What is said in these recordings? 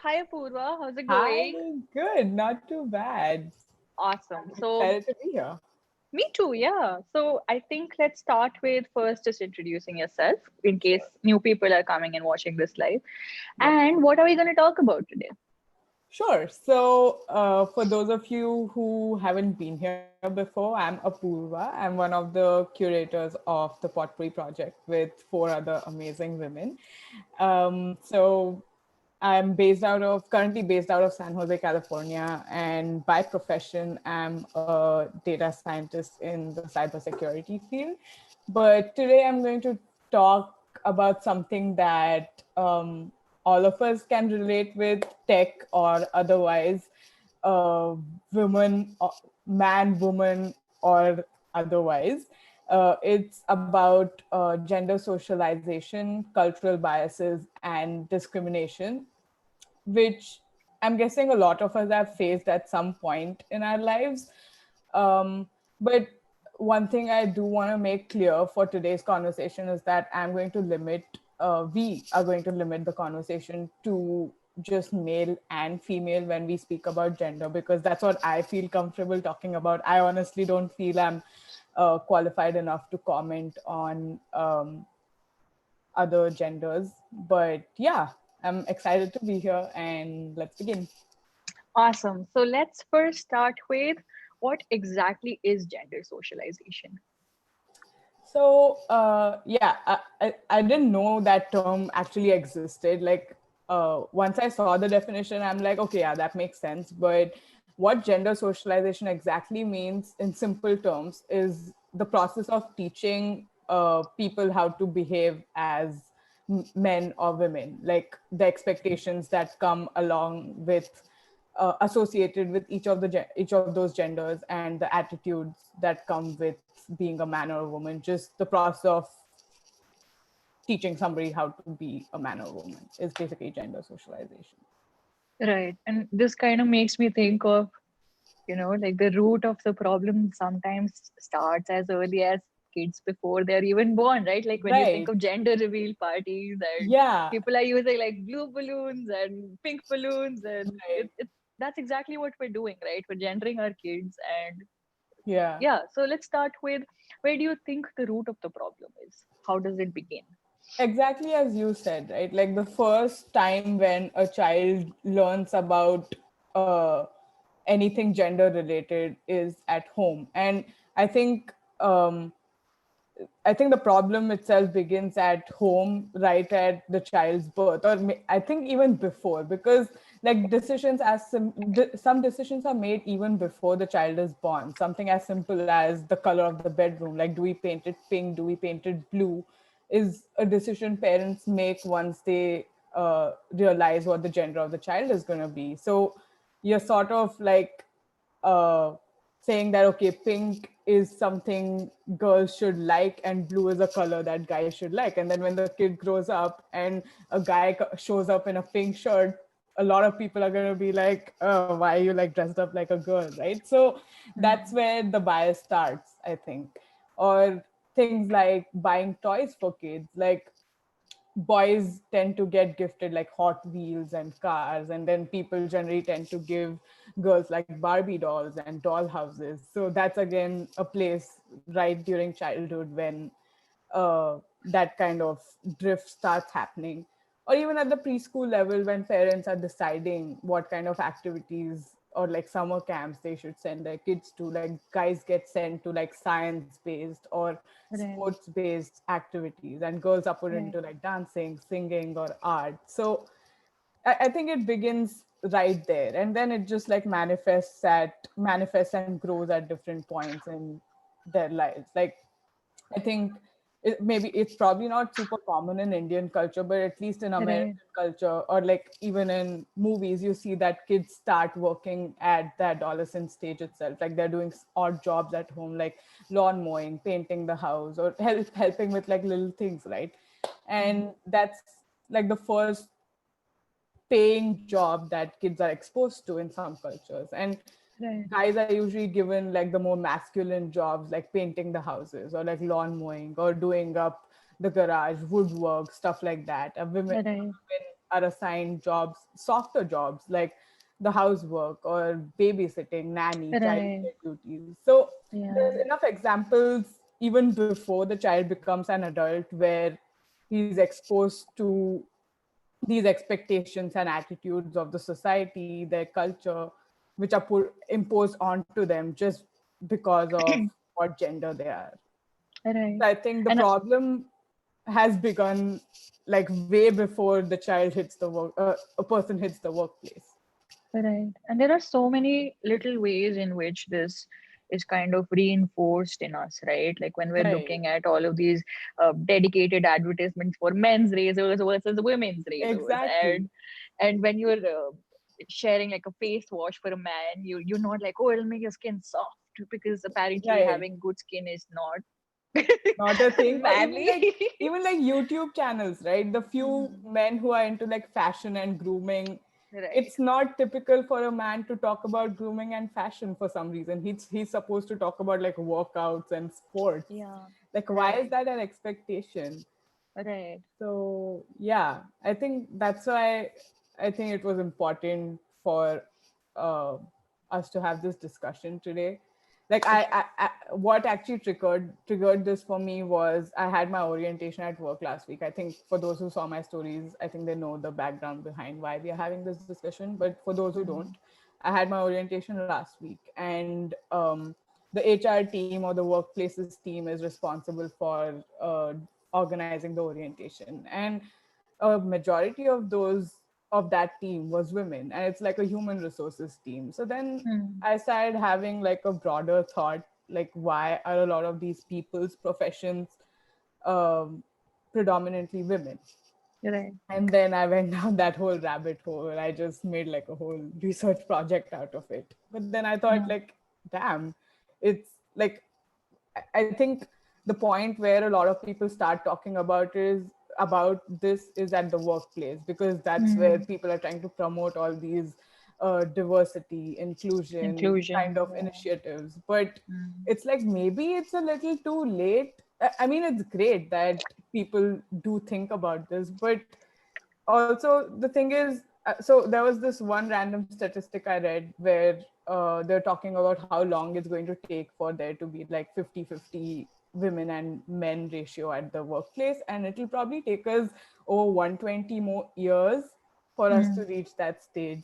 Hi Apoorva, how's it Hi, going? good, not too bad. Awesome. I'm So, excited to be here. me too, yeah. So, I think let's start with first just introducing yourself in case Sure. new people are coming and watching this live. Yep. And what are we going to talk about today? Sure. So, for those of you who haven't been here before, I'm Apoorva. I'm one of the curators of the Potpourri Project with four other amazing women. So, I'm currently based out of San Jose, California, and by profession, I'm a data scientist in the cybersecurity field. But today, I'm going to talk about something that all of us can relate with, tech or otherwise, uh, woman, man, woman, or otherwise. It's about gender socialization, cultural biases, and discrimination, which I'm guessing a lot of us have faced at some point in our lives. Um, but one thing I do want to make clear for today's conversation is that we are going to limit the conversation to just male and female when we speak about gender, because that's what I feel comfortable talking about. I honestly don't feel I'm qualified enough to comment on other genders. But yeah, I'm excited to be here and let's begin. Awesome. So, let's first start with what exactly is gender socialization? So yeah, I didn't know that term actually existed. Like once I saw the definition, I'm like, okay, yeah, that makes sense. But what gender socialization exactly means in simple terms is the process of teaching people how to behave as men or women, like the expectations that come along with associated with each of those genders, and the attitudes that come with being a man or a woman. Just the process of teaching somebody how to be a man or a woman is basically gender socialization. Right. And this kind of makes me think of, like the root of the problem sometimes starts as early as kids before they're even born, right? Like when you think Right. of gender reveal parties and Yeah. people are using like blue balloons and pink balloons, and Right. that's exactly what we're doing, right? We're gendering our kids. And Yeah. yeah, so let's start with, where do you think the root of the problem is? How does it begin? Exactly as you said, right? Like the first time when a child learns about uh, anything gender related is at home. And I think um, I think the problem itself begins at home, right at the child's birth, or I think even before, because like some decisions are made even before the child is born. Something as simple as the color of the bedroom, like do we paint it pink, do we paint it blue, is a decision parents make once they realize what the gender of the child is going to be. So you're sort of like uh, saying that okay, pink is something girls should like and blue is a color that guys should like, and then when the kid grows up and a guy shows up in a pink shirt, a lot of people are going to be like, oh, why are you like dressed up like a girl, right? So that's Hmm. where the bias starts, I think. Or things like buying toys for kids, like boys tend to get gifted like Hot Wheels and cars, and then people generally tend to give girls like Barbie dolls and doll houses. So that's again a place right during childhood when that kind of drift starts happening. Or even at the preschool level when parents are deciding what kind of activities or like summer camps they should send their kids to. Like guys get sent to like science based or Right, sports based activities, and girls are put right. into like dancing, singing, or art. So I think it begins right there, and then it just like manifests and grows at different points in their lives. Like I think maybe it's probably not super common in Indian culture, but at least in Right. American culture or like even in movies, you see that kids start working at the adolescent stage itself. Like they're doing odd jobs at home, like lawn mowing, painting the house, or helping with like little things, right? And that's like the first paying job that kids are exposed to in some cultures. And Right. guys are usually given like the more masculine jobs like painting the houses or like lawn mowing or doing up the garage, woodwork, stuff like that. Women Right. are assigned jobs, softer jobs like the housework or babysitting, nanny, Right. childcare duties. So Yeah. there's enough examples even before the child becomes an adult where he's exposed to these expectations and attitudes of the society, their culture, which are imposed onto them just because of what gender they are. Right. So I think the And problem has begun like way before the child hits the a person hits the workplace. right. And there are so many little ways in which this is kind of reinforced in us, right? Like when we're Right. looking at all of these dedicated advertisements for men's razors versus women's razors, Exactly. and when you're sharing like a face wash for a man, you're not like, oh, it'll make your skin soft because apparently Right. having good skin is not Not a thing. Or manly. even like YouTube channels, right? The few Mhm. men who are into like fashion and grooming, Right. it's not typical for a man to talk about grooming and fashion for some reason. He's supposed to talk about like workouts and sports. Yeah. Like why is Right. that an expectation? Right. So yeah, I think that's why I think it was important for uh, us to have this discussion today. Like For sure. what actually triggered this for me was I had my orientation at work last week. I think for those who saw my stories, I think they know the background behind why we are having this discussion. But for those who don't, Mhm. I had my orientation last week, and the HR team or the workplaces team is responsible for organizing the orientation, and a majority of those of that team was women, and it's like a human resources team. So then Hmm. I started having like a broader thought, like why are a lot of these people's professions um, predominantly women? Right. And then I went down that whole rabbit hole. I just made like a whole research project out of it. But then I thought, Yeah. like, damn, it's like I think the point where a lot of people start talking about this is at the workplace, because that's where Hmm. people are trying to promote all these diversity, inclusion kind Inclusion. of Yeah. initiatives. But Hmm. it's like maybe it's a little too late. I mean, it's great that people do think about this, but also the thing is, so there was this one random statistic I read where they're talking about how long it's going to take for there to be like 50-50 women and men ratio at the workplace, and it'll probably take us over 120 more years for us to Hmm. reach that stage.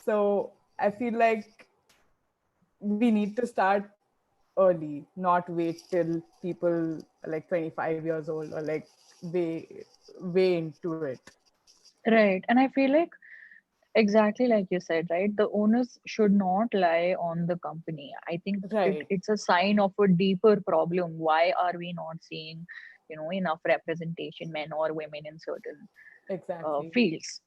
So I feel like we need to start early, not wait till people are like 25 years old or like way into it. Right. And I feel like exactly like you said, right? The onus should not lie on the company. I think Right. it's a sign of a deeper problem. Why are we not seeing, enough representation, men or women, in certain Exactly. fields?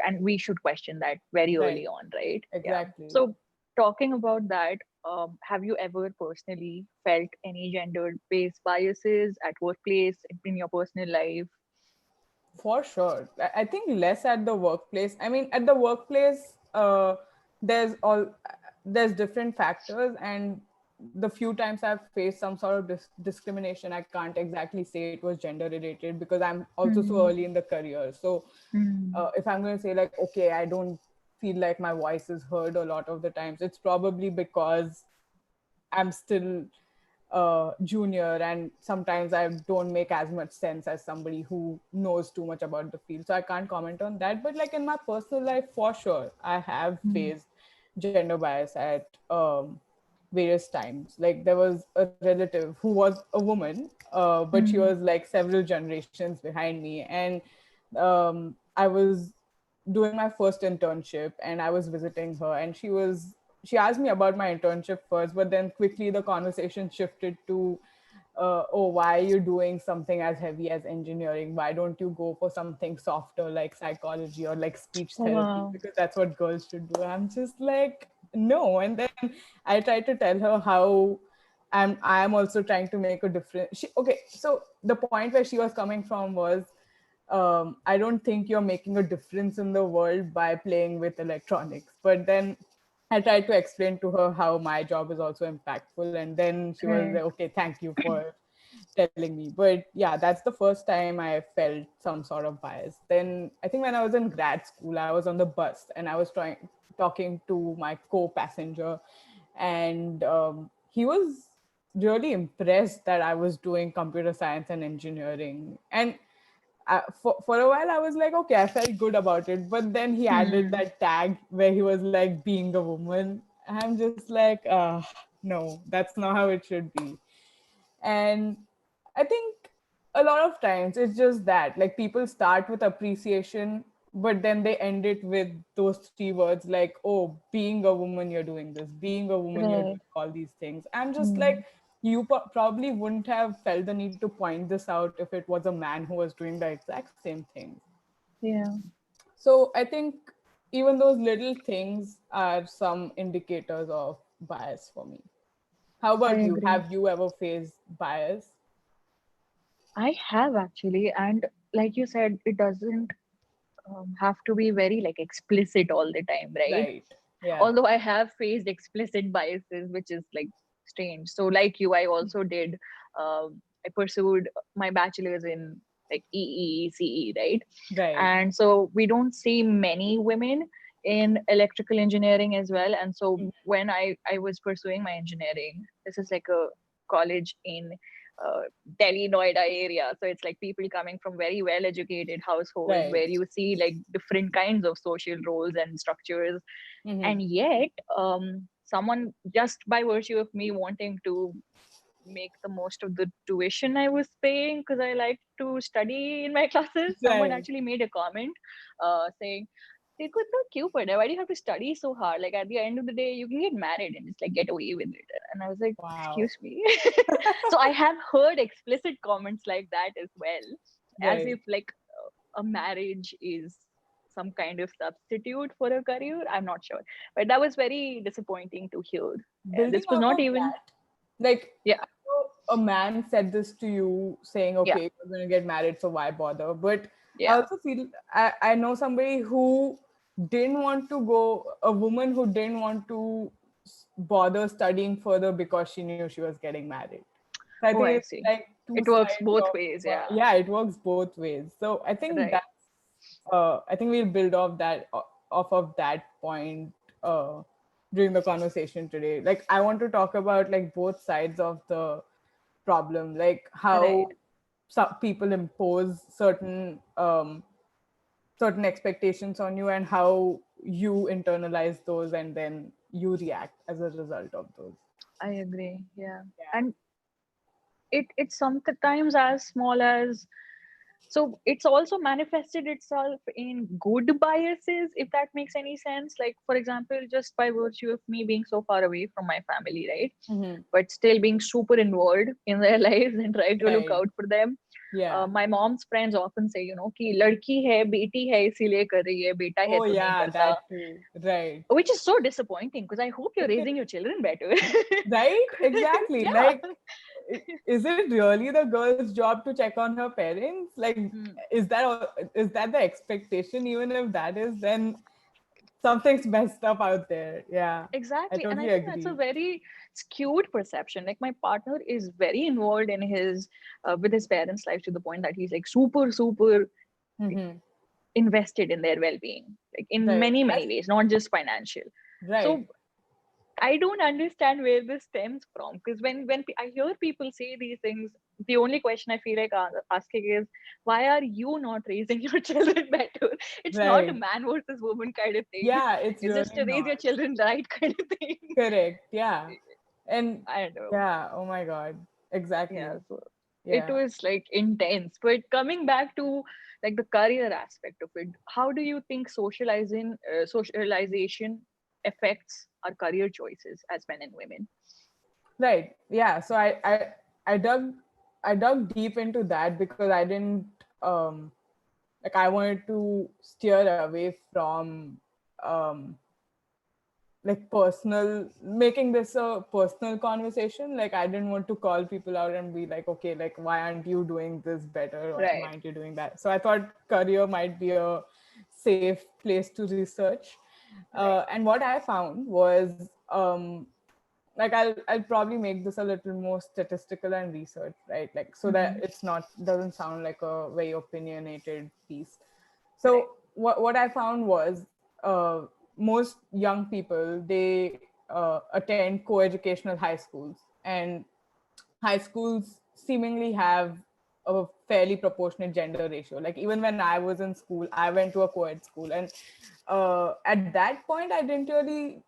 And we should question that very Right. early on, right? Yeah. Exactly. So, talking about that, have you ever personally felt any gender-based biases at workplace, in your personal life? For sure. I think less at the workplace. I mean, at the workplace, there's all there's different factors, and the few times I've faced some sort of discrimination, I can't exactly say it was gender related because I'm also so Hmm. early in the career. So Hmm. if I'm going to say like, okay, I don't feel like my voice is heard a lot of the times, it's probably because I'm still junior, and sometimes I don't make as much sense as somebody who knows too much about the field. So I can't comment on that. But like in my personal life, for sure, I have Hmm. faced gender bias at various times. Like there was a relative who was a woman, but she Hmm. was like several generations behind me, and I was doing my first internship, and I was visiting her, and she asked me about my internship first, but then quickly the conversation shifted to, oh, why are you doing something as heavy as engineering? Why don't you go for something softer like psychology or like speech Oh, therapy? wow. Because that's what girls should do. I'm just like, no. And then I tried to tell her how I am also trying to make a difference. Okay, so the point where she was coming from was, I don't think you're making a difference in the world by playing with electronics. But then I tried to explain to her how my job is also impactful. And then she was like, Right. okay, thank you for telling me. But yeah, that's the first time I felt some sort of bias. Then I think when I was in grad school, I was on the bus and I was talking to my co-passenger, and he was really impressed that I was doing computer science and engineering. And for a while, I was like, okay, I felt good about it. But then he added Hmm. that tag where he was like, being a woman. I'm just like, no, that's not how it should be. And I think a lot of times it's just that, like, people start with appreciation, but then they end it with those three words like, oh, being a woman, you're doing this, being a woman, you're Right. doing all these things. I'm just like, Hmm. you probably wouldn't have felt the need to point this out if it was a man who was doing the exact same thing. Yeah, So I think even those little things are some indicators of bias for me. How I about you? agree. Have you ever faced bias? I have actually, and like you said, it doesn't have to be very like explicit all the time, right? Right. Yeah. Although I have faced explicit biases, which is like strange. So, like you, I also did. I pursued my bachelor's in like EECE, right? Right. And so we don't see many women in electrical engineering as well. And so Mhm. when I was pursuing my engineering, this is like a college in uh, Delhi, Noida area. So it's like people coming from very well educated households Right. where you see like different kinds of social roles and structures. Hmm. And yet, someone just by virtue of me wanting to make the most of the tuition I was paying because I like to study in my classes, someone Right. actually made a comment saying, "देखो इतना क्यों पढ़ना है? Why do you have to study so hard? Like at the end of the day, you can get married and just like get away with it." And I was like, Wow. "Excuse me." So I have heard explicit comments like that as well, as Right. if like a marriage is some kind of substitute for a career. I'm not sure, but that was very disappointing to hear. Building This was off not of even, that, like, yeah, a man said this to you saying, yeah, okay, you're going to get married, so why bother? But I yeah. also feel, I know somebody who didn't want to go, a woman who didn't want to bother studying further because she knew she was getting married. So I Oh, think I it's see. like two It works sides both of, ways. Yeah, yeah, it works both ways. So I think right. that's, I think we'll build off of that point uh, during the conversation today. Like, I want to talk about like both sides of the problem, like how Right. some people impose certain expectations on you and how you internalize those and then you react as a result of those. I agree. Yeah. Yeah. And it's sometimes as small as, so it's also manifested itself in good biases, if that makes any sense. Like for example, just by virtue of me being so far away from my family, right, Hmm. but still being super involved in their lives and trying to look Right. out for them. Yeah. My mom's friends often say, कि लड़की है, बेटी है, इसीलिए कर रही है, बेटा है Oh तो नहीं yeah, करता. that too. Right. Which is so disappointing because I hope you're It is. raising your children better. Right? Exactly. Yeah. Like, is it really the girl's job to check on her parents? Like, Hmm. is that the expectation? Even if that is, then something's messed up out there. Yeah, I Exactly. And I totally think that's a agree. very skewed perception. Like my partner is very involved in his with his parents' life to the point that he's like super, super Hmm. invested in their well-being, like in Right. many, That's many ways, not just financial. right. So I don't understand where this stems from because when I hear people say these things, the only question I feel like asking is, why are you not raising your children better? It's not a Right. man versus woman kind of thing. Yeah, it's It's just really to raise not. your children right kind of thing. Correct. Yeah. And I don't know. yeah, oh my God. Yeah, Exactly. so it Yeah. was like intense. But coming back to like the career aspect of it, how do you think socialization affects our career choices as men and women? Right. Yeah. So I dug deep into that because I didn't like I wanted to steer away from um like personal making this a personal conversation. Like, I didn't want to call people out and be like, okay, like, why aren't you doing this better, or why Right, aren't you doing that? So I thought career might be a safe place to research. right, And what I found was, like I'll probably make this a little more statistical and research, right? Like so that Mm-hmm. it's not doesn't sound like a very opinionated piece. Right. So what I found was most young people, they attend co-educational high schools, and high schools seemingly have a fairly proportionate gender ratio. Like even when I was in school, I went to a co-ed school, and at that point, I didn't really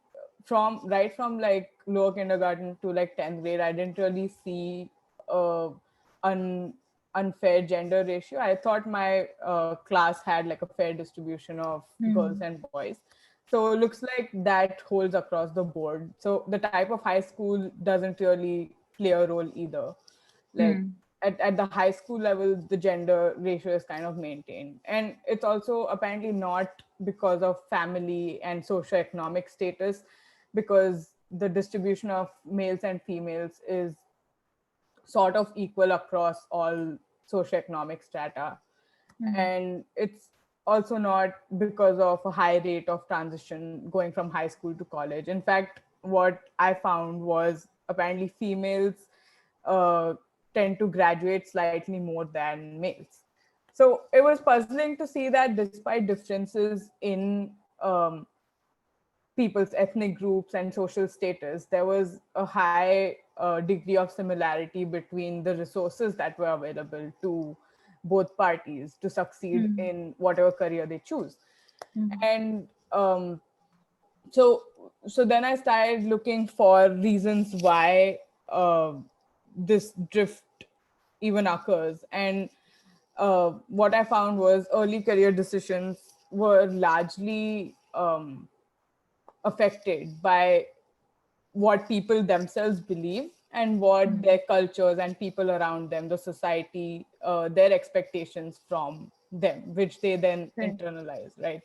from like lower kindergarten to like 10th grade, I didn't really see uh, un, unfair gender ratio. I thought my class had like a fair distribution of girls Mm-hmm. and boys. So it looks like that holds across the board. So the type of high school doesn't really play a role either. Like Mm-hmm. at the high school level, the gender ratio is kind of maintained. And it's also apparently not because of family and socioeconomic status, because the distribution of males and females is sort of equal across all socioeconomic strata. And it's also not because of a high rate of transition going from high school to college. In fact, what I found was apparently females uh, tend to graduate slightly more than males. So it was puzzling to see that despite differences in people's ethnic groups and social status, there was a high degree of similarity between the resources that were available to both parties to succeed Mm-hmm. in whatever career they choose. Mm-hmm. And so so then I started looking for reasons why this drift even occurs. And what I found was early career decisions were largely affected by what people themselves believe and what Mm-hmm. their cultures and people around them, the society, their expectations from them, which they then Right. internalize, right?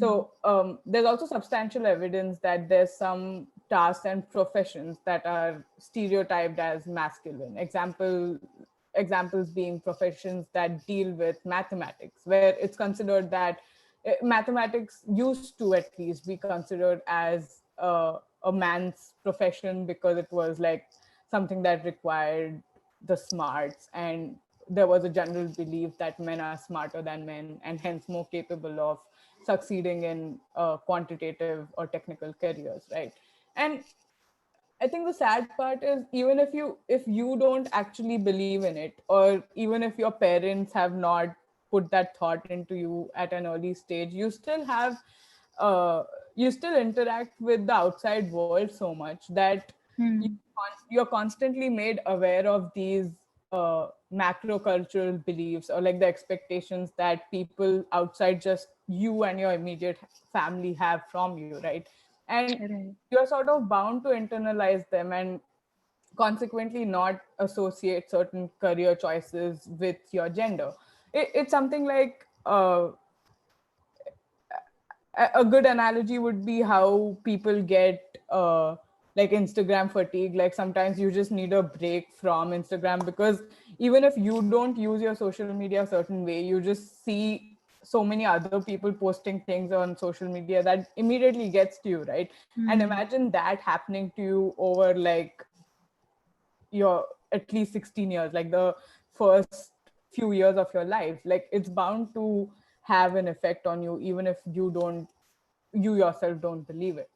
Mm-hmm. So there's also substantial evidence that there's some tasks and professions that are stereotyped as masculine. Examples being professions that deal with mathematics, where it's considered that mathematics used to at least be considered as a man's profession, because it was like something that required the smarts, and there was a general belief that men are smarter than men and hence more capable of succeeding in quantitative or technical careers, right? And I think the sad part is, even if you don't actually believe in it, or even if your parents have not put that thought into you at an early stage, uh, you still interact with the outside world so much that you, Mm-hmm. you're constantly made aware of these macro cultural beliefs, or like the expectations that people outside just you and your immediate family have from you, right? And Right. you're sort of bound to internalize them, and consequently not associate certain career choices with your gender. It's something like a good analogy would be how people get like Instagram fatigue. Like sometimes you just need a break from Instagram, because even if you don't use your social media a certain way, you just see so many other people posting things on social media that immediately gets to you, right? And Mm-hmm. imagine that happening to you over like your at least 16 years, like the first few years of your life. Like it's bound to have an effect on you, even if you yourself don't believe it.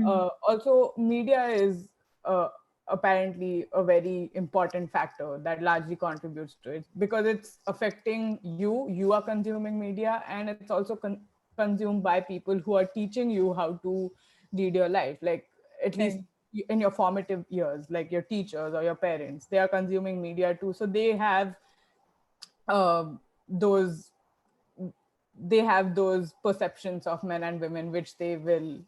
Also, media is apparently a very important factor that largely contributes to it, because it's affecting you. You are consuming media, and it's also consumed by people who are teaching you how to lead your life. Like at least Right. in your formative years, like your teachers or your parents, they are consuming media too. So uh, those they have those perceptions of men and women which they will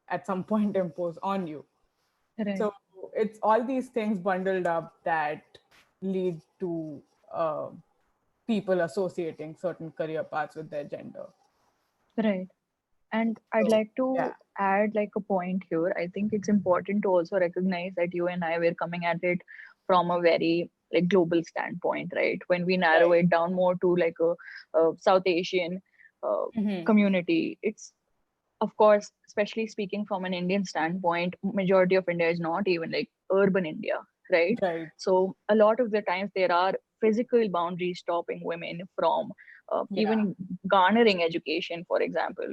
at some point impose on you. Right. So it's all these things bundled up that lead to uh, people associating certain career paths with their gender. Right. And I'd So like to yeah, add like a point here. I think it's important to also recognize that you and I were coming at it from a very like global standpoint, right? When we narrow right. it down more to like a South Asian uh, Hmm. community, it's of course, especially speaking from an Indian standpoint, majority of India is not even like urban India, right? Right. So a lot of the times there are physical boundaries stopping women from Yeah, even garnering education, for example,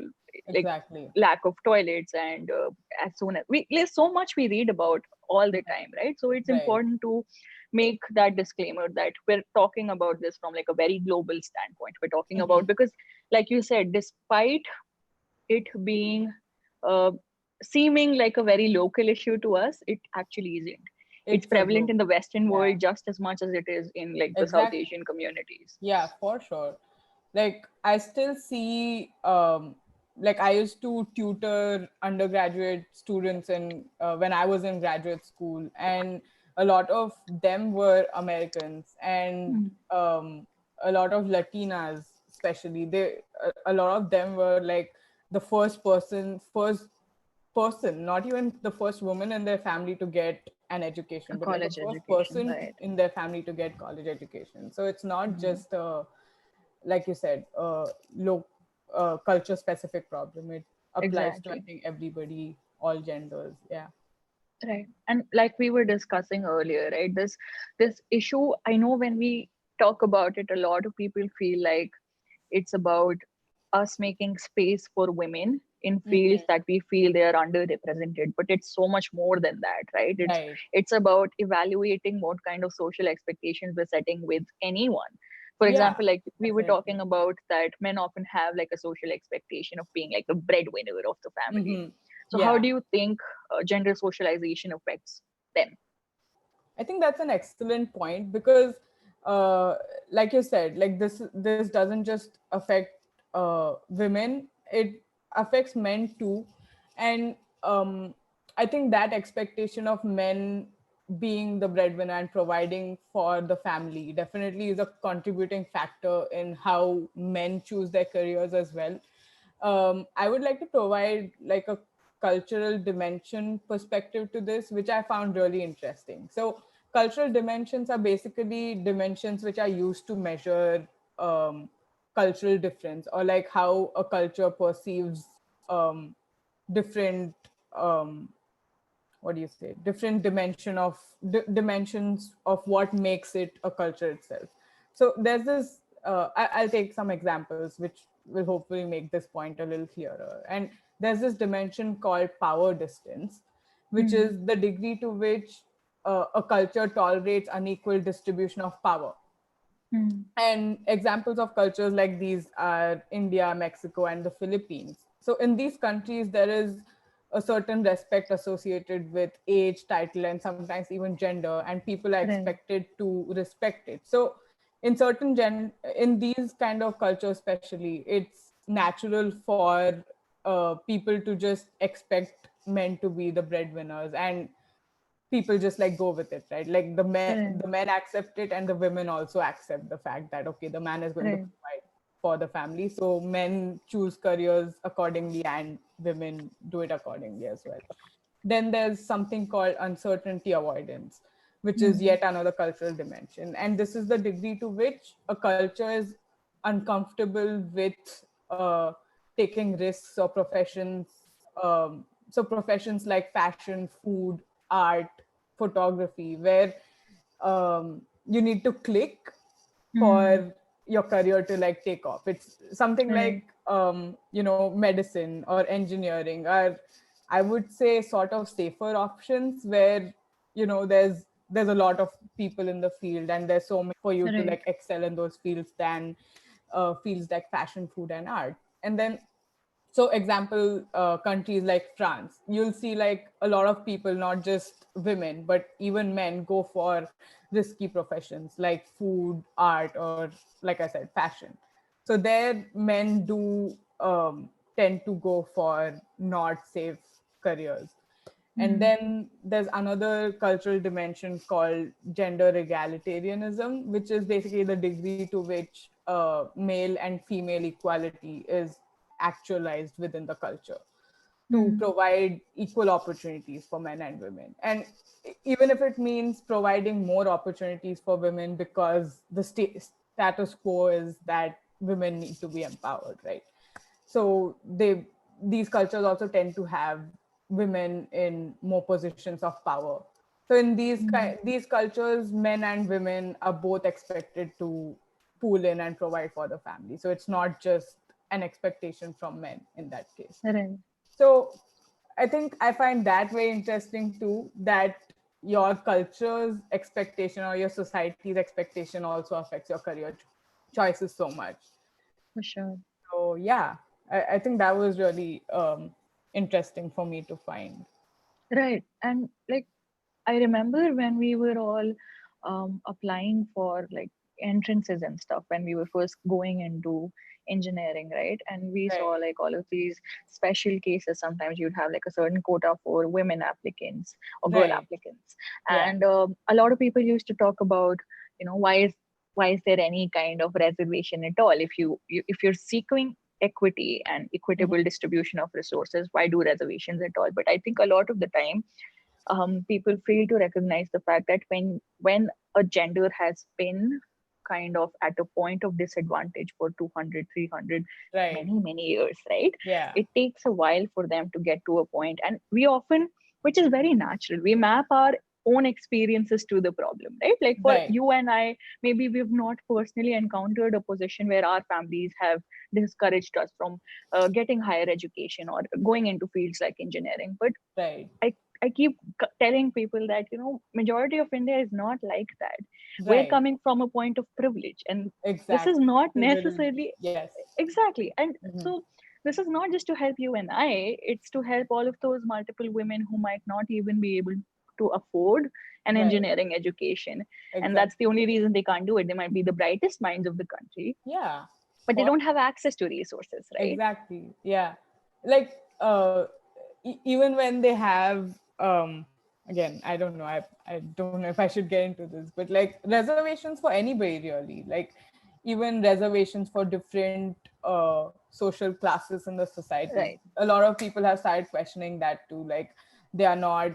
like exactly. lack of toilets, and as soon as there's so much we read about all the Right. time, right? So it's Right. important to make that disclaimer that we're talking about this from like a very global standpoint. We're talking about, Mhm. because like you said, despite it being uh, seeming like a very local issue to us, it actually isn't. It's It's a prevalent in the global. Western Yeah, world just as much as it is in like the South exactly. Asian communities. Yeah, for sure. Like I still see like I used to tutor undergraduate students in when I was in graduate school, and a lot of them were Americans, and Mm. a lot of Latinas especially. A lot of them were like the first person, not even the first woman in their family to get an education, A but like a college first education, person right? in their family to get college education. So it's not Mhm. just like you said, low culture specific problem. It applies to, I Exactly. think, everybody, all genders. Yeah. Right. And like we were discussing earlier, right? This issue, I know when we talk about it, a lot of people feel like it's about us making space for women in fields Hmm. that we feel they are underrepresented, but it's so much more than that, right? Right. It's about evaluating what kind of social expectations we're setting with anyone. For Yeah, example, like we were definitely. talking about that men often have like a social expectation of being like the breadwinner of the family. Hmm. So how Yeah. do you think gender socialization affects them? I think that's an excellent point because, uh, like you said, like this doesn't just affect women; it affects men too, and I think that expectation of men being the breadwinner and providing for the family definitely is a contributing factor in how men choose their careers as well. I would like to provide like a cultural dimension perspective to this, which I found really interesting. So, cultural dimensions are basically dimensions which are used to measure cultural difference, or like how a culture perceives um, different what do you say, different dimensions of what makes it a culture itself. So there's this I'll take some examples which will hopefully make this point a little clearer. And there's this dimension called power distance, which Hmm. is the degree to which a culture tolerates unequal distribution of power. Hmm. And examples of cultures like these are India, Mexico, and the Philippines. So in these countries, there is a certain respect associated with age, title, and sometimes even gender, and people are Right. expected to respect it. So in these kind of cultures, especially, it's natural for people to just expect men to be the breadwinners, and people just like go with it, right? Like Right. the men accept it, and the women also accept the fact that okay, the man is going to Right. provide for the family, so men choose careers accordingly and women do it accordingly as well. Then there's something called uncertainty avoidance, which is Hmm. yet another cultural dimension, and this is the degree to which a culture is uncomfortable with taking risks or professions. So professions like fashion, food, art, photography, where you need to click Hmm. for your career to like take off. It's something Right. like medicine or engineering are, I would say, sort of safer options where there's a lot of people in the field and there's so many for you to Right. like excel in those fields than fields like fashion, food, and art. And then so example, countries like France, you'll see like a lot of people, not just women but even men, go for risky professions like food, art, or like I said, fashion. So there men do tend to go for not safe careers. And Hmm. then there's another cultural dimension called gender egalitarianism, which is basically the degree to which male and female equality is actualized within the culture to Hmm. provide equal opportunities for men and women. And even if it means providing more opportunities for women because the status quo is that women need to be empowered, right? So these cultures also tend to have women in more positions of power. So in Mm, these cultures, men and women are both expected to pool in and provide for the family. So it's not just an expectation from men in that case. right, So I think I find that very interesting too, that your culture's expectation or your society's expectation also affects your career choices so much. for sure. So yeah, I think that was really interesting for me to find. Right. And like I remember when we were all applying for like entrances and stuff when we were first going into engineering, right? And we saw Right. like all of these special cases. Sometimes you'd have like a certain quota for women applicants or girl Right. applicants, Yeah. and a lot of people used to talk about, why is there any kind of reservation at all if you're seeking equity and equitable Mhm. distribution of resources, why do reservations at all? But I think a lot of the time people fail to recognize the fact that when a gender has been kind of at a point of disadvantage for 200, 300, Right. many years, right? Yeah. It takes a while for them to get to a point, and we often, which is very natural, we map our own experiences to the problem, right? Like for Right. you and I, maybe we've not personally encountered a position where our families have discouraged us from getting higher education or going into fields like engineering, but Right. I I keep telling people that majority of India is not like that. We're Right. coming from a point of privilege, and this is Exactly. not Privilege. necessarily Yes. exactly. And Mhm. so this is not just to help you and I; it's to help all of those multiple women who might not even be able to afford an Right. engineering education, and that's the Exactly. only reason they can't do it. They might be the brightest minds of the country, Yeah. but they For don't have access to resources, right? exactly. Yeah. Like even when they have again, I don't know. I don't know if I should get into this, but like reservations for anybody really. Like even reservations for different social classes in the society. Right. A lot of people have started questioning that too. Like they are not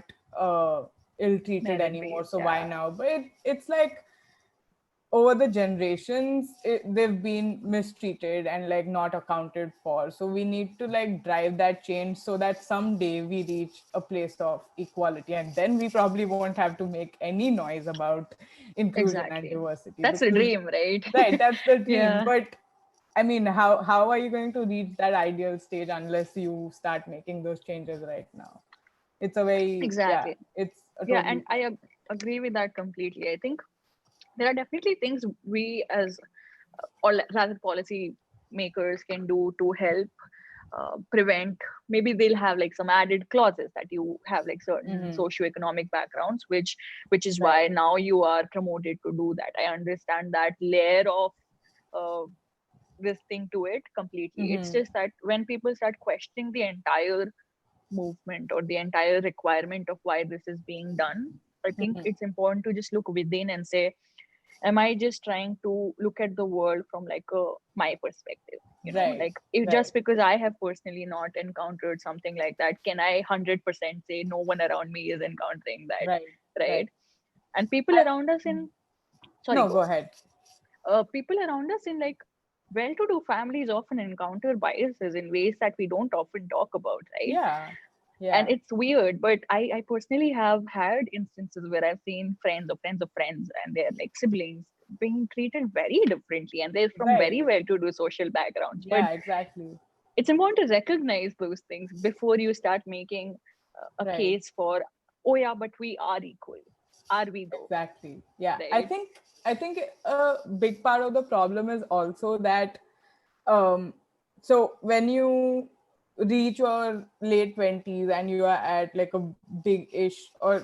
ill treated Merit anymore. based, So why yeah. now? But it's like over the generations they've been mistreated and like not accounted for, so we need to like drive that change so that someday we reach a place of equality, and then we probably won't have to make any noise about inclusion and Exactly. diversity That's a because dream, right? right, that's the dream. Yeah, But I mean, how are you going to reach that ideal stage unless you start making those changes right now? It's a very, yeah, exactly. it's a Yeah, totally and I agree with that completely. I think there are definitely things we as, or rather policy makers can do to help prevent. Maybe they'll have like some added clauses that you have like certain hmm socioeconomic backgrounds, which is right. why now you are promoted to do that. I understand that layer of uh, this thing to it completely. It's hmm just that when people start questioning the entire movement or the entire requirement of why this is being done, I think hmm it's important to just look within and say, am I just trying to look at the world from like a my perspective? right. Like if Right. just because I have personally not encountered something like that, can I 100% say no one around me is encountering that, Right. right? Right. And people I, around us in, sorry, no, go go on. ahead. People around us in like well-to-do families often encounter biases in ways that we don't often talk about, right? Yeah. And Yeah. it's weird, but I personally have had instances where I've seen friends of friends of friends and they're like siblings being treated very differently, and they're from very Right. well-to-do social backgrounds. But Yeah, exactly. it's important to recognize those things before you start making a Right. case for, oh yeah, but we are equal. Are we though? Exactly. Yeah. Right? I think a big part of the problem is also that um so when you reach your late 20s and you are at like a big ish or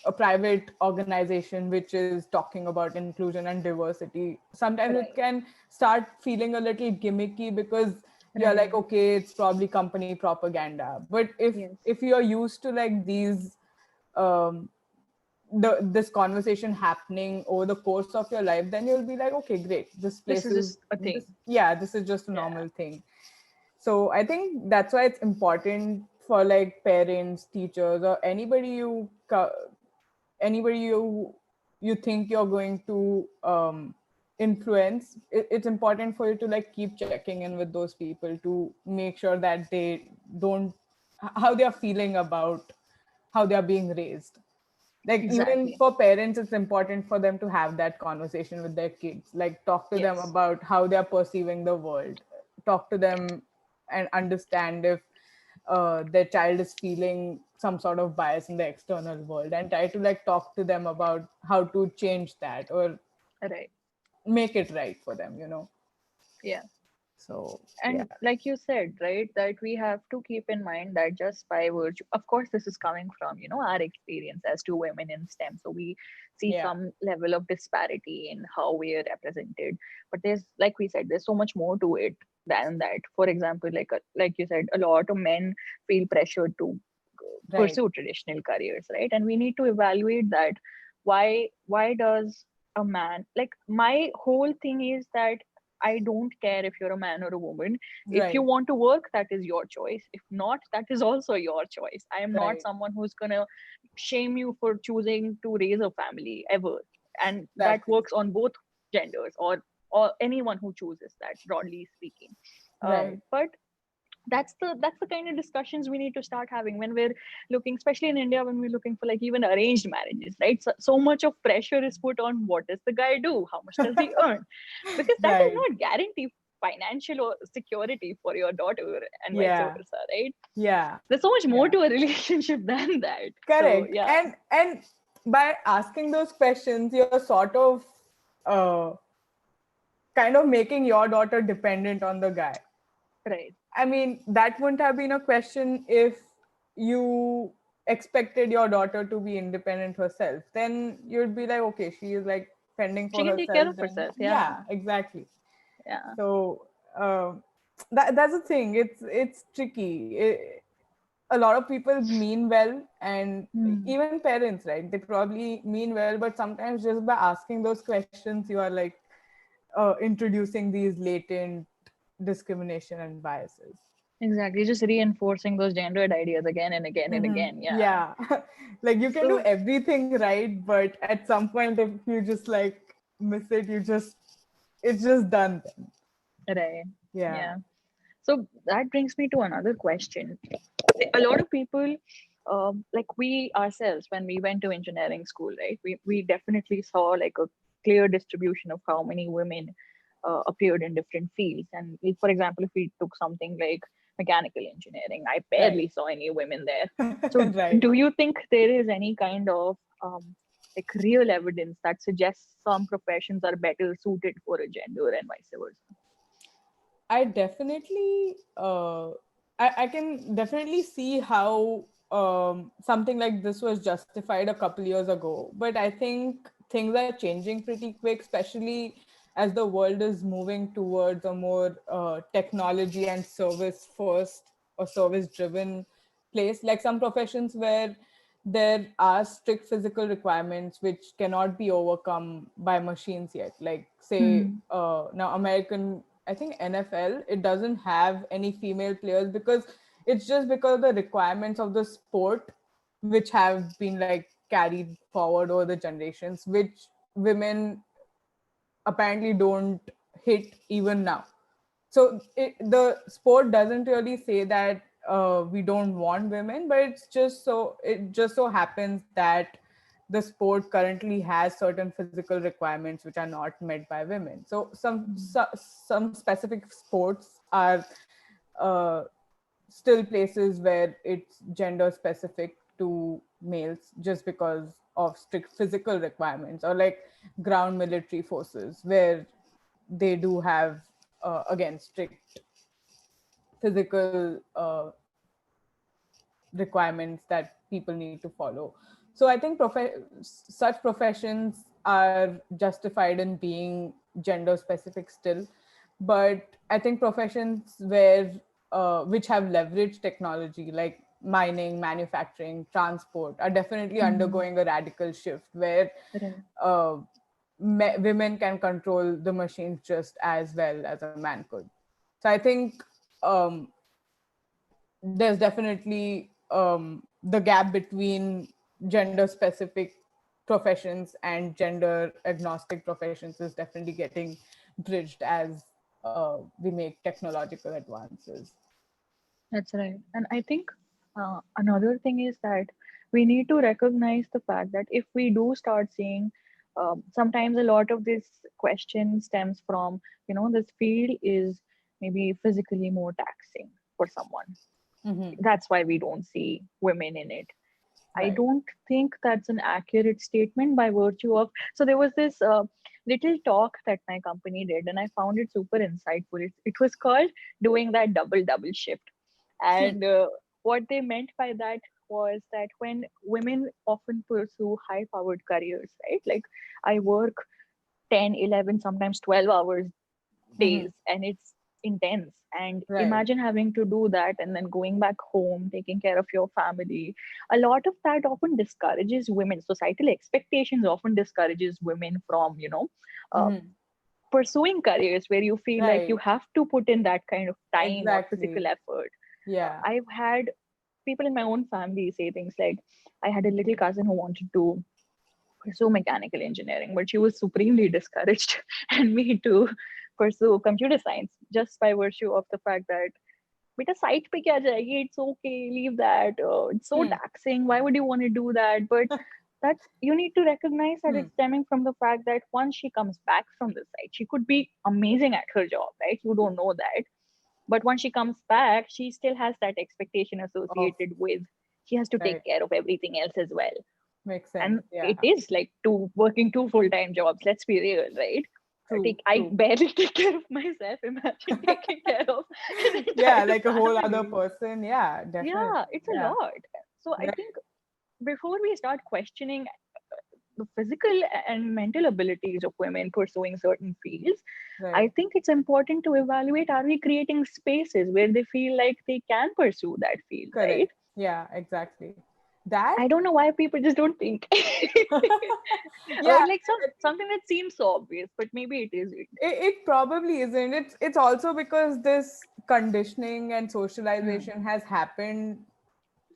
a private organization which is talking about inclusion and diversity, sometimes it Right. can start feeling a little gimmicky because you're like, Right. okay, it's probably company propaganda. But Yes. if you're used to like these um this conversation happening over the course of your life, then you'll be like, okay, great, this This place is is just a this, thing. yeah, this is just a Yeah. normal thing. So I think that's why it's important for like parents, teachers, or anybody you think you're going to influence, it's important for you to like keep checking in with those people to make sure that they don't, how they are feeling about how they are being raised. Like even Exactly. for parents, it's important for them to have that conversation with their kids, like talk to them Yes. about how they are perceiving the world, talk to them and understand if their child is feeling some sort of bias in the external world, and try to like talk to them about how to change that or Right. make it right for them, you know. Yeah. So yeah. And like you said, right, that we have to keep in mind that just by virtue, of course, this is coming from, our experience as two women in STEM. So we see Yeah. some level of disparity in how we are represented. But there's, like we said, there's so much more to it than that. For example, like you said, a lot of men feel pressured to Right. pursue traditional careers, right? And we need to evaluate that. Why does a man, like, my whole thing is that I don't care if you're a man or a woman. If you Right. want to work, that is your choice. If not, that is also your choice. I am not Right. someone who's gonna shame you for choosing to raise a family ever. And that Exactly. works on both genders, or anyone who chooses that, broadly speaking. Right. But that's the kind of discussions we need to start having when we're looking, especially in India, when we're looking for like even arranged marriages, right? So much of pressure is put on what does the guy do, how much does he earn, because that does Right. not guarantee financial or security for your daughter, and vice Yeah. versa, right? Yeah. There's so much more Yeah. to a relationship than that. So Correct. yeah. And by asking those questions, you're sort of uh kind of making your daughter dependent on the guy. Right. I mean, that wouldn't have been a question if you expected your daughter to be independent herself. Then you'd be like, okay, she is like fending She for can take care herself. of Then herself. Yeah. yeah, exactly. Yeah. So that's the thing. It's tricky. A lot of people mean well, and Hmm. even parents, right? They probably mean well, but sometimes just by asking those questions, you are like introducing these latent discrimination and biases. Exactly, just reinforcing those gendered ideas again and again and Mm-hmm. again. Yeah. Yeah. Like you can do So everything right, but at some point, if you just like miss it, it's just done then. right. Yeah. Yeah. So that brings me to another question. A lot of people, like we ourselves, when we went to engineering school, right, we definitely saw like a clear distribution of how many women appeared in different fields. And for example, if we took something like mechanical engineering, I Right. barely saw any women there. So Right. do you think there is any kind of like real evidence that suggests some professions are better suited for a gender and vice versa? I definitely, I can definitely see how something like this was justified a couple years ago. But I think things are changing pretty quick, especially as the world is moving towards a more technology and service first or service driven place. Like some professions where there are strict physical requirements which cannot be overcome by machines yet. Like say Hmm. now American, I think NFL, it doesn't have any female players because it's just because of the requirements of the sport, which have been like carried forward over the generations, which women apparently don't hit even now. So the sport doesn't really say that we don't want women, but it just so happens that the sport currently has certain physical requirements which are not met by women. So some specific sports are uh, still places where it's gender specific to males just because of strict physical requirements, or like ground military forces where they do have again strict physical requirements that people need to follow. So I think such professions are justified in being gender specific still, but I think professions where which have leveraged technology like mining, manufacturing, transport are definitely Hmm. undergoing a radical shift where Right. uh, women can control the machines just as well as a man could. So I think um, there's definitely the gap between gender specific professions and gender agnostic professions is definitely getting bridged as we make technological advances. That's right. And I think another thing is that we need to recognize the fact that if we do start seeing, sometimes a lot of this question stems from, this field is maybe physically more taxing for someone. That's why we don't see women in it. I Right. don't think that's an accurate statement by virtue of. So there was this little talk that my company did, and I found it super insightful. It was called doing that double shift, and what they meant by that was that when women often pursue high-powered careers, right? Like I work 10, 11, sometimes 12 hours days, and it's intense. And Right. imagine having to do that and then going back home, taking care of your family. A lot of that often discourages women. Societal expectations often discourages women from, uh, pursuing careers where you feel like you Right. have to put in that kind of time or physical Exactly. effort. Yeah. I've had people in my own family say things like, I had a little cousin who wanted to pursue mechanical engineering, but she was supremely discouraged and me to pursue computer science just by virtue of the fact that beta site pe kya jayegi, it's okay, leave that, it's so Hmm. taxing, why would you want to do that? But that you need to recognize that Hmm. it's stemming from the fact that once she comes back from the site, she could be amazing at her job, right? You don't know that, but once she comes back, she still has that expectation Of associated with, she has to take right. care of everything else as well. Makes And sense. it Yeah. is like working two full-time jobs, let's be real, right? True. I True. barely take care of myself, imagine taking care of an Yeah, entire like a whole other family. person. Yeah, definitely. Yeah, it's a Yeah. lot. So I Right. think before we start questioning the physical and mental abilities of women pursuing certain fields, I Right. think it's important to evaluate, are we creating spaces where they feel like they can pursue that field, right? Correct. Yeah, exactly. That, I don't know why people just don't think. Or yeah, like I think something that seems so obvious, but maybe it is. it probably isn't. It's also because this conditioning and Hmm. socialization has happened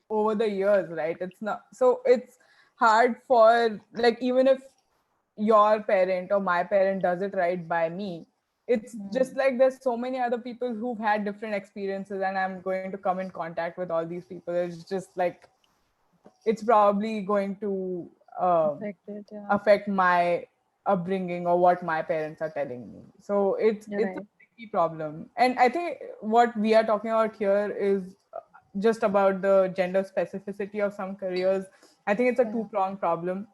over the years, right? It's not so it's hard for, like, even if your parent or my parent does it right by me, it's just Hmm. like there's so many other people who've had different experiences, and I'm going to come in contact with all these people. It's just like it's probably going to Affected, yeah. affect my upbringing or what my parents are telling me. So You're it's a right. tricky problem, and I think what we are talking about here is just about the gender specificity of some careers. I think it's a Yeah. two-pronged problem.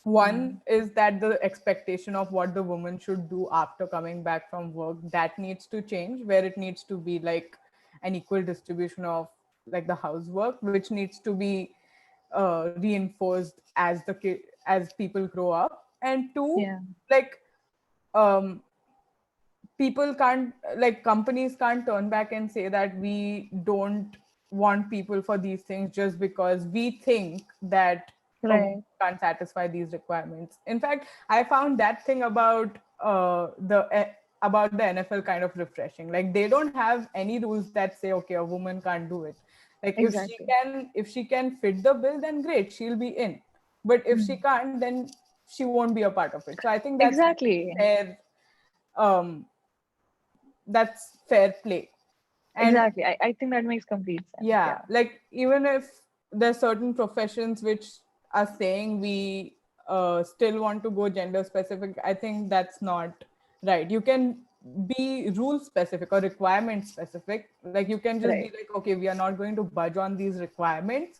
One Hmm. is that the expectation of what the woman should do after coming back from work, that needs to change, where it needs to be like an equal distribution of like the housework, which needs to be reinforced as as people grow up. And two, Yeah. like, um, people can't, like, companies can't turn back and say that we don't want people for these things just because we think that a woman Right. can't satisfy these requirements. In fact, I found that thing about about the NFL kind of refreshing. Like, they don't have any rules that say, okay, a woman can't do it. Like, Exactly. if she can fit the bill, then great, she'll be in. But if she Hmm. can't, then she won't be a part of it. So I think Exactly. fair um that's fair play. And Exactly. I think that makes complete sense. yeah, Yeah. like, even if there's certain professions which are saying we still want to go gender specific, I think that's not right. You can be rule specific or requirement specific. Like, you can just be Right. like, okay, we are not going to budge on these requirements,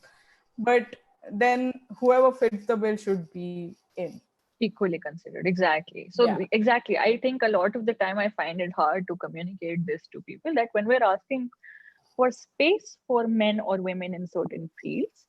but then whoever fits the bill should be in. Equally considered. Exactly. So Yeah, exactly. I think a lot of the time I find it hard to communicate this to people that when we're asking for space for men or women in certain fields,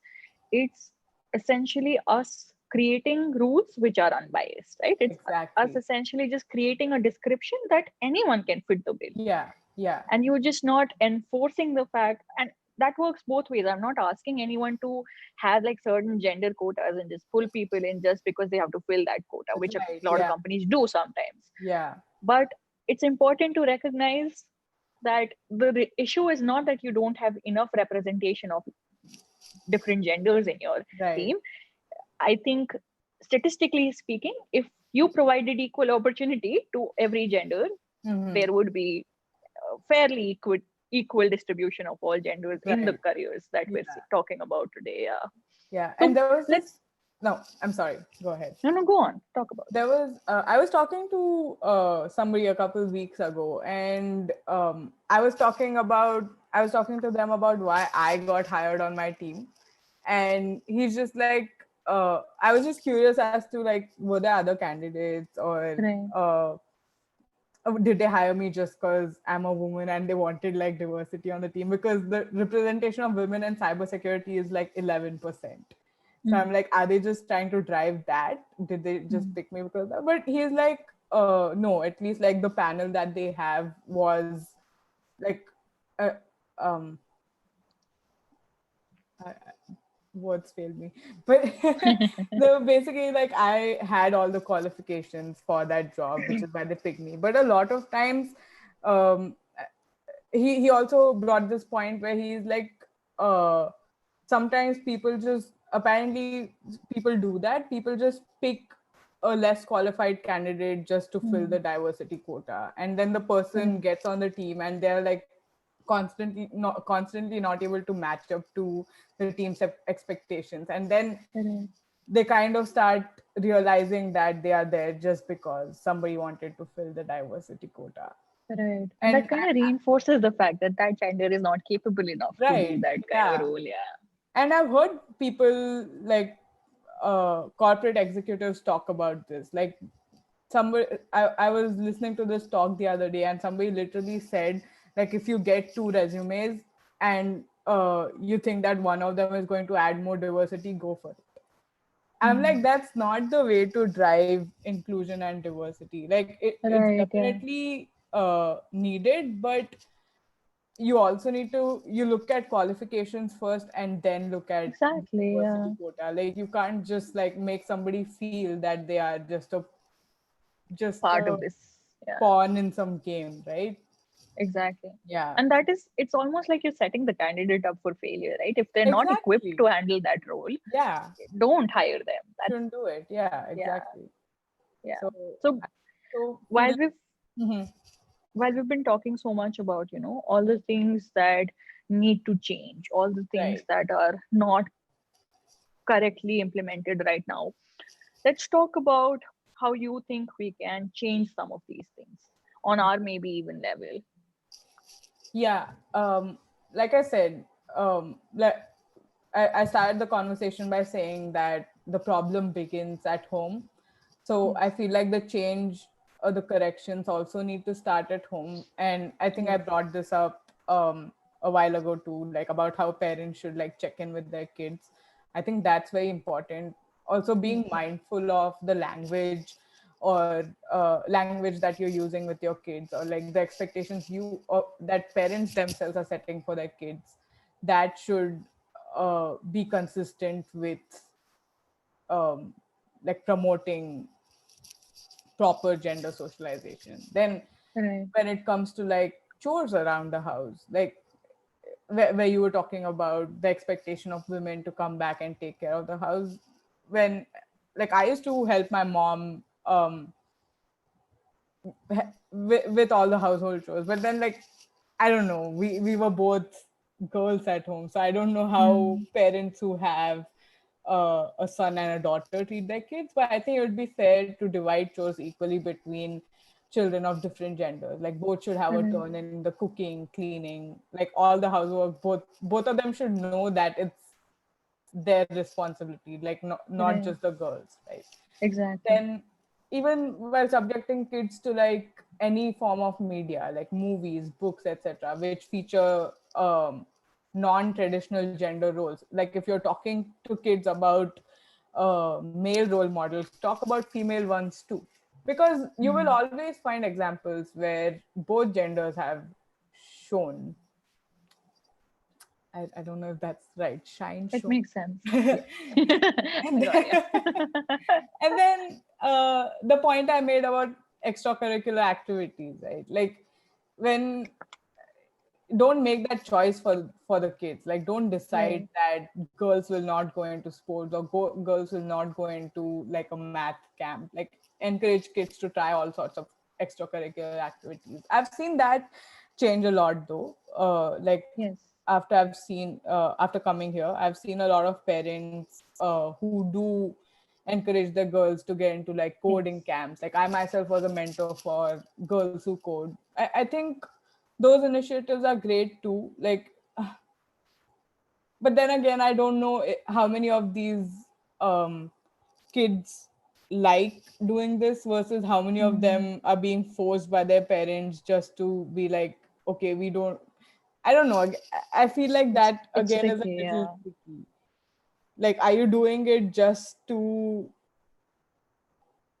it's essentially us creating rules which are unbiased, right? It's us exactly. essentially just creating a description that anyone can fit the bill. Yeah, yeah, And you're just not enforcing the fact, and that works both ways. I'm not asking anyone to have like certain gender quotas and just pull people in just because they have to fill that quota, which a right. lot of Yeah, companies do sometimes. yeah, But it's important to recognize that the issue is not that you don't have enough representation of different genders in your right. team. I think statistically speaking, if you provided equal opportunity to every gender, Mm-hmm. there would be a fairly equal distribution of all genders in the Right. careers that we're Yeah. talking about today. Yeah. Yeah. And So there was let's this. No, I'm sorry. Go ahead. no go on, talk about it. There was I was talking to somebody a couple weeks ago, and I was talking to them about why I got hired on my team, and he's just like, I was just curious as to like, were there other candidates, or Right. did they hire me just because I'm a woman and they wanted like diversity on the team, because the representation of women in cybersecurity is like 11%. So I'm Mm, like, are they just trying to drive that? Did they just mm, pick me because of that? But he's like, no, at least like the panel that they have was like, uh, um, I, words failed me, but the basically like I had all the qualifications for that job, which is why they picked me. But a lot of times, um, he also brought this point where he's like, uh, sometimes people just apparently people do that. People just pick a less qualified candidate just to fill the mm, diversity quota, and then the person right, gets on the team and they're like constantly not able to match up to the team's expectations, and then right, they kind of start realizing that they are there just because somebody wanted to fill the diversity quota. right. And And that kind of reinforces the fact that that gender is not capable enough to do right, that kind of a yeah. role. Yeah. And I've heard people like corporate executives talk about this. Like somebody, I was listening to this talk the other day, and somebody literally said, like, if you get two resumes and you think that one of them is going to add more diversity, go for it. I'm like, Mm, that's not the way to drive inclusion and diversity. Like, it's right. Yeah. definitely needed, but you also need to you look at qualifications first and then look at Exactly. diversity Yeah. quota. Like, you can't just like make somebody feel that they are just Part a of this. Yeah. pawn in some game, right? Exactly. Yeah, And that is, it's almost like you're setting the candidate up for failure, right? If they're not equipped exactly. to handle that role, Yeah, don't hire them. That's, shouldn't do it. Yeah, yeah, exactly. yeah. So So I also feel while we've Mhm. while we've been talking so much about, all the things that need to change, all the things Right. that are not correctly implemented right now, let's talk about how you think we can change some of these things on our maybe even level. Yeah, like I said, like I started the conversation by saying that the problem begins at home. So I Yes. feel like the change or the corrections also need to start at home. And I think I Yes. brought this up a while ago too, like about how parents should like check in with their kids. I think that's very important. Also, Yes. being mindful of the language or language that you're using with your kids, or like the expectations you or that parents themselves are setting for their kids, that should be consistent with um, like promoting proper gender socialization. Then Right. when it comes to like chores around the house, like where you were talking about the expectation of women to come back and take care of the house, when like I used to help my mom with all the household chores, but then like I don't know, we were both girls at home, so I don't know how Mm. parents who have a son and a daughter treat their kids, but I think it would be fair to divide chores equally between children of different genders. Like both should have a Right. turn in the cooking, cleaning, like all the housework. Both of them should know that it's their responsibility, like not Right. just the girls, right? Exactly. Then even while subjecting kids to like any form of media like movies, books, etc., which feature non-traditional gender roles, like if you're talking to kids about male role models, talk about female ones too, because you will Mm. always find examples where both genders have shown, I don't know if that's right, shine It shown. makes sense. Yeah. and I got you. and then the point I made about extracurricular activities, right? Like when don't make that choice for the kids. Like, don't decide Right. that girls will not go into sports, or girls will not go into like a math camp. Like, encourage kids to try all sorts of extracurricular activities. I've seen that change a lot though. Like, Yes. after coming here, I've seen a lot of parents who do encourage their girls to get into like Yes. coding camps. Like, I myself was a mentor for girls who code. I think those initiatives are great too. Like, but then again, I don't know how many of these um, kids like doing this versus how many of Mm. them are being forced by their parents just to be like, okay, we don't. I don't know. I feel like that It's again is a tricky, little yeah. tricky. Like, are you doing it just to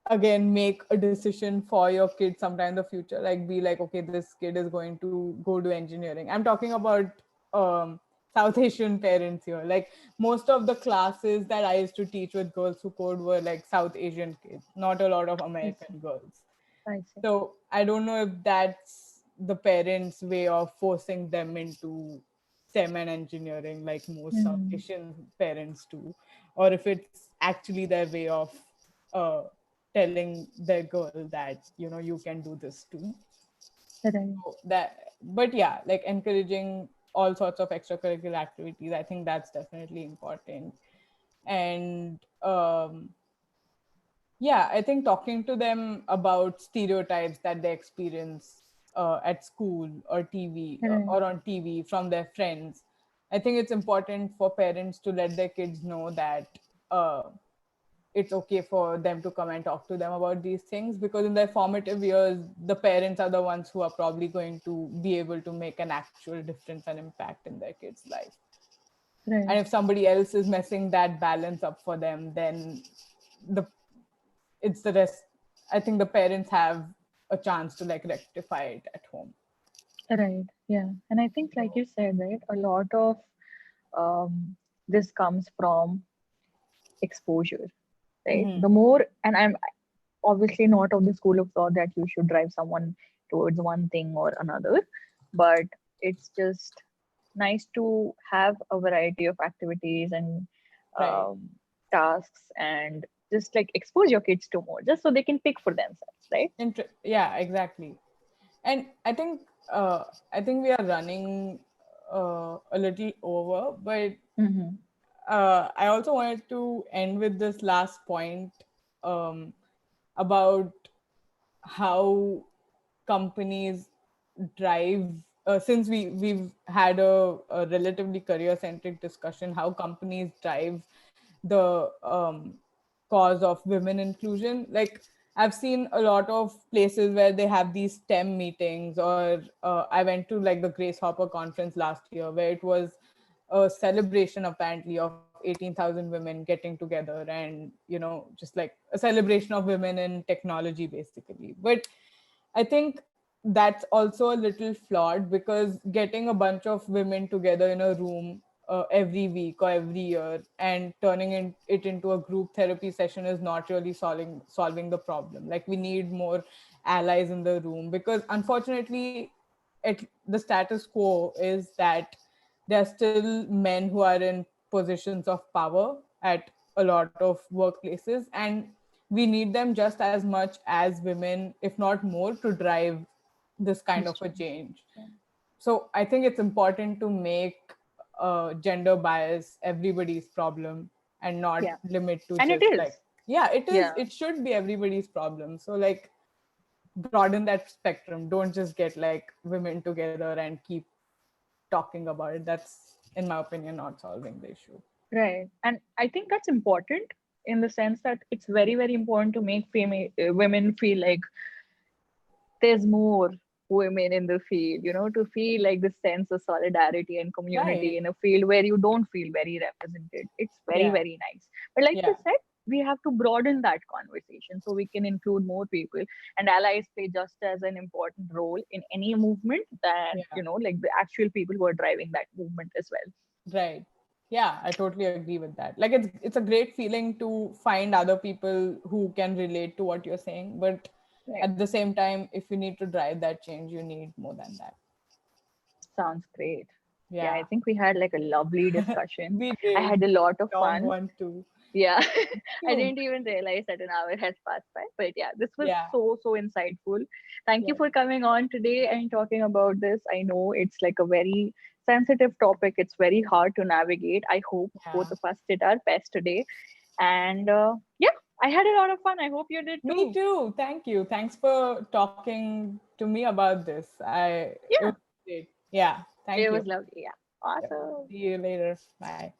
again make a decision for your kid sometime in the future, like be like, okay, this kid is going to go to engineering. I'm talking about South Asian parents here. Like, most of the classes that I used to teach with girls who code were like South Asian kids, not a lot of I see. American girls. I see. So I don't know if that's the parents' way of forcing them into STEM and engineering, like most South Mm. Asian parents do, or if it's actually their way of uh, telling their girl that, you can do this too. Right. So that, but yeah, like encouraging all sorts of extracurricular activities, I think that's definitely important. And yeah, I think talking to them about stereotypes that they experience at school or TV, Right. or on TV from their friends. I think it's important for parents to let their kids know that uh, it's okay for them to come and talk to them about these things, because in their formative years, the parents are the ones who are probably going to be able to make an actual difference and impact in their kids' life. And Right. if somebody else is messing that balance up for them, then the it's the rest. I think the parents have a chance to like rectify it at home. Right. Yeah. And I think, like you said, right, a lot of this comes from exposure, right? Hmm. The more, and I'm obviously not of the school of thought that you should drive someone towards one thing or another, but it's just nice to have a variety of activities and Right. um, tasks, and just like expose your kids to more, just so they can pick for themselves, right? Yeah, exactly. And I think we are running a little over, but Mm-hmm. I also wanted to end with this last point um, about how companies drive. Since we've had a relatively career centric discussion, how companies drive the cause of women inclusion. Like, I've seen a lot of places where they have these STEM meetings, or I went to like the Grace Hopper conference last year, where it was a celebration apparently of 18,000 women getting together, and just like a celebration of women in technology basically. But I think that's also a little flawed, because getting a bunch of women together in a room every week or every year and turning it into a group therapy session is not really solving the problem. Like, we need more allies in the room, because unfortunately, the status quo is that there are still men who are in positions of power at a lot of workplaces, and we need them just as much as women, if not more, to drive this kind This of a change. change. Yeah. So I think it's important to make gender bias everybody's problem, and not Yeah. limit to And it just like, is. yeah, it is, Yeah. it should be everybody's problem. So like, broaden that spectrum. Don't just get like women together and keep talking about it. That's, in my opinion, not solving the issue. Right. And I think that's important in the sense that it's very, very important to make women feel like there's more women in the field, to feel like the sense of solidarity and community Right. in a field where you don't feel very represented. It's very, Yeah. very nice. But like you Yeah. said, we have to broaden that conversation so we can include more people, and allies play just as an important role in any movement than, Yeah. like the actual people who are driving that movement as well. Right. Yeah, I totally agree with that. Like, it's a great feeling to find other people who can relate to what you're saying, but Right. at the same time, if you need to drive that change, you need more than that. Sounds great. Yeah, I Yeah, think we had like a lovely discussion. we I did. had a lot of Long fun. one too. Yeah, I You. didn't even realize that an hour has passed by. But yeah, this was Yeah. so insightful. Thank you Yeah. for coming on today and talking about this. I know it's like a very sensitive topic, it's very hard to navigate. I hope both Yeah. of us did our best today. And yeah, I had a lot of fun. I hope you did Me too. too. Thank you. Thanks for talking to me about this. It was Yeah, great. Yeah. Thank it you. was lovely. Yeah, Yep. awesome. See you later. Bye.